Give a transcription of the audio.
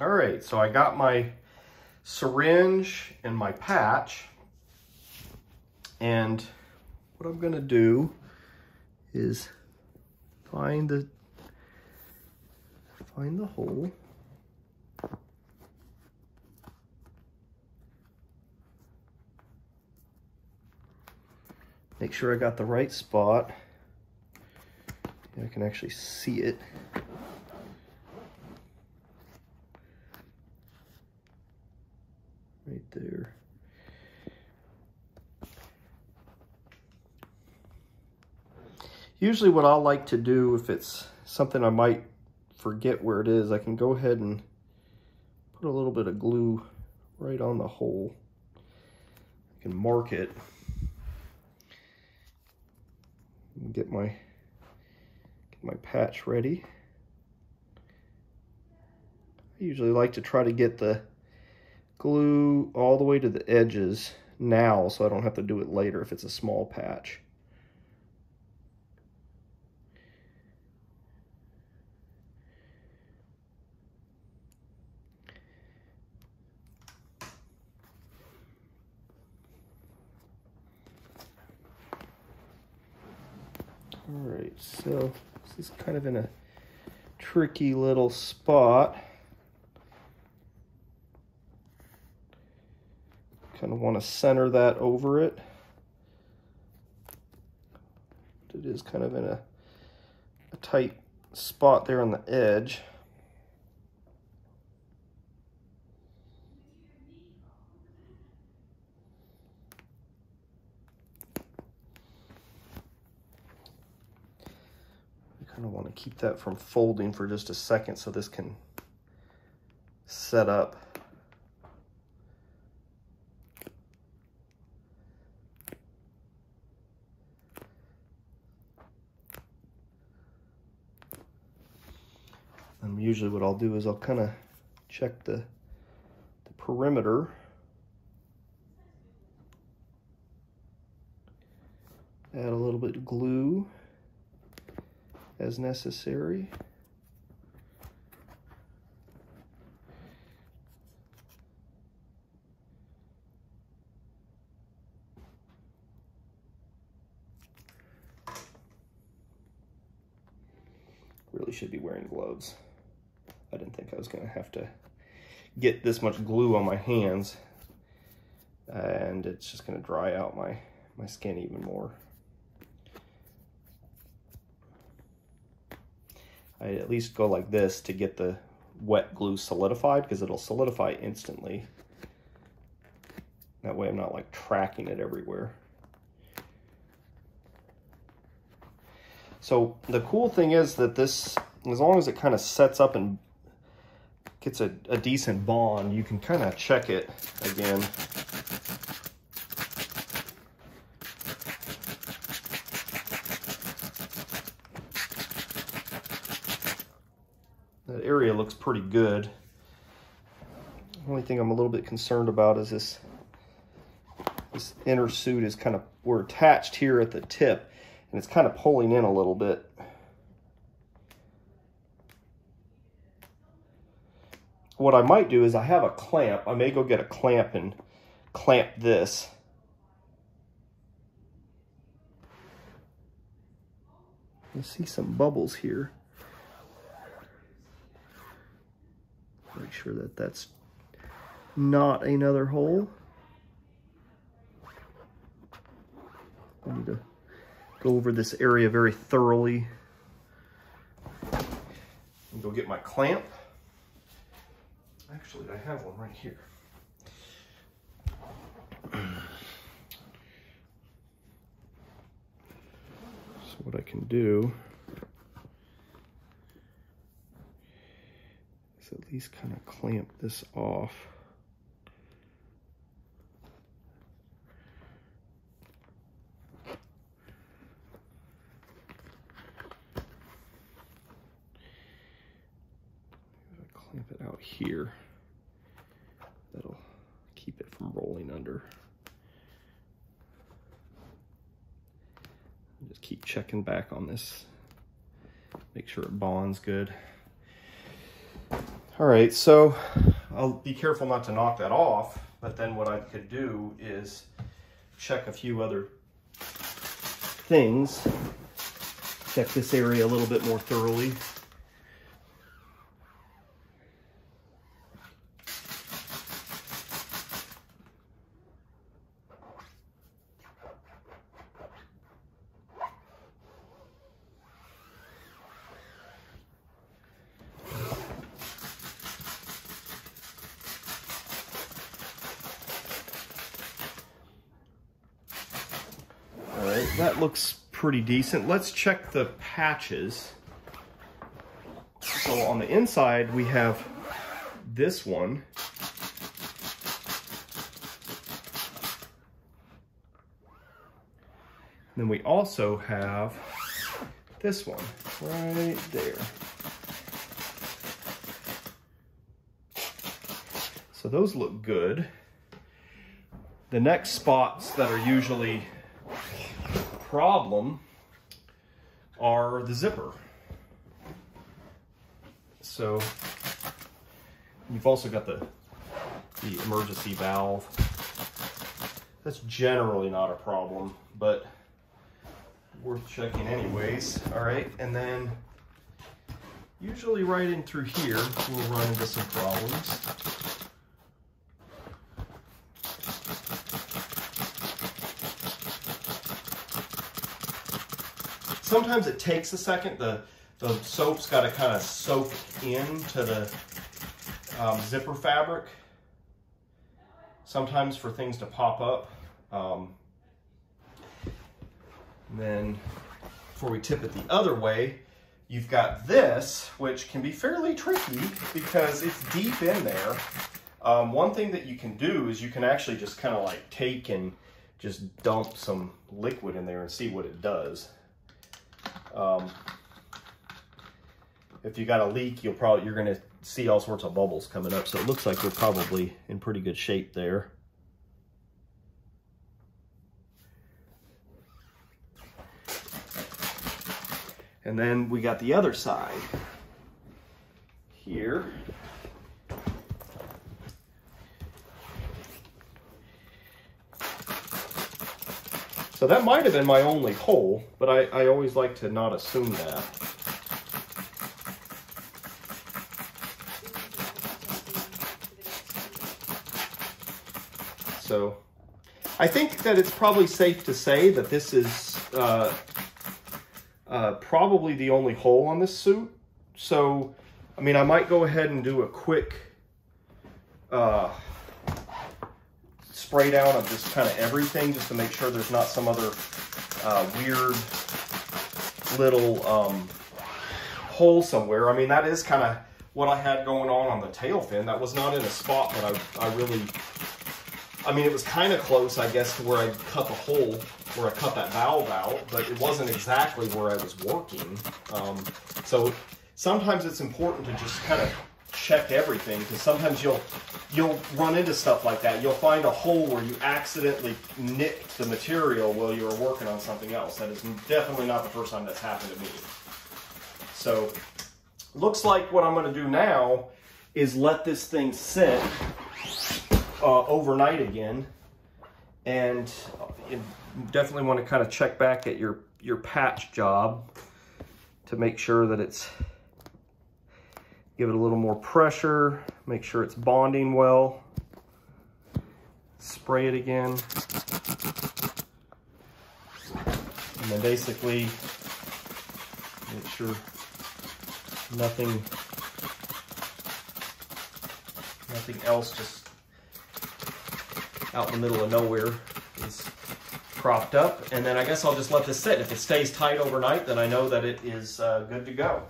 All right, so I got my syringe and my patch, and what I'm gonna do is find the hole. Make sure I got the right spot. I can actually see it. Right there. Usually what I like to do, if it's something I might forget where it is, I can go ahead and put a little bit of glue right on the hole. I can mark it. And get my patch ready. I usually like to try to get the glue all the way to the edges now, so I don't have to do it later if it's a small patch. All right, so this is kind of in a tricky little spot. Kind of want to center that over it. It is kind of in a tight spot there on the edge. I want to keep that from folding for just a second so this can set up. And usually what I'll do is I'll kind of check the perimeter. Add a little bit of glue as necessary. Really should be wearing gloves. I didn't think I was going to have to get this much glue on my hands, and it's just going to dry out my skin even more. I at least go like this to get the wet glue solidified, because it'll solidify instantly. That way I'm not like tracking it everywhere. So the cool thing is that this, as long as it kind of sets up and gets a decent bond, you can kind of check it again. That area looks pretty good. The only thing I'm a little bit concerned about is this inner suit is kind of, we're attached here at the tip, and it's kind of pulling in a little bit. What I might do is I have a clamp. I may go get a clamp and clamp this. You see some bubbles here. Make sure that that's not another hole. I need to go over this area very thoroughly. And go get my clamp. Actually, I have one right here. So what I can do is at least kind of clamp this off. Clamp it out here. That'll keep it from rolling under. Just keep checking back on this. Make sure it bonds good. All right, so I'll be careful not to knock that off, but then what I could do is check a few other things. Check this area a little bit more thoroughly. That looks pretty decent. Let's check the patches. So on the inside, we have this one. Then we also have this one right there. So those look good. The next spots that are usually problem are the zipper. So you've also got the emergency valve. That's generally not a problem, but worth checking anyways. All right, and then usually right in through here we'll run into some problems. Sometimes it takes a second. The soap's got to kind of soak into the zipper fabric. Sometimes for things to pop up. And then before we tip it the other way, you've got this, which can be fairly tricky because it's deep in there. One thing that you can do is you can actually just kind of like take and just dump some liquid in there and see what it does. If you got a leak, you're going to see all sorts of bubbles coming up. So it looks like we're probably in pretty good shape there. And then we got the other side here. So that might have been my only hole, but I always like to not assume that. So I think that it's probably safe to say that this is probably the only hole on this suit. So, I mean, I might go ahead and do a quick spray down of just kind of everything just to make sure there's not some other weird little hole somewhere. I mean, that is kind of what I had going on the tail fin. That was not in a spot that I really, I mean, it was kind of close, I guess, to where I cut the hole, where I cut that valve out, but it wasn't exactly where I was working. So sometimes it's important to just kind of check everything, because sometimes you'll run into stuff like that. You'll find a hole where you accidentally nicked the material while you were working on something else. That is definitely not the first time that's happened to me. So looks like what I'm going to do now is let this thing sit overnight again, and you definitely want to kind of check back at your patch job to make sure that it's, give it a little more pressure, make sure it's bonding well, spray it again, and then basically make sure nothing else just out in the middle of nowhere is propped up. And then I guess I'll just let this sit. If it stays tight overnight, then I know that it is good to go.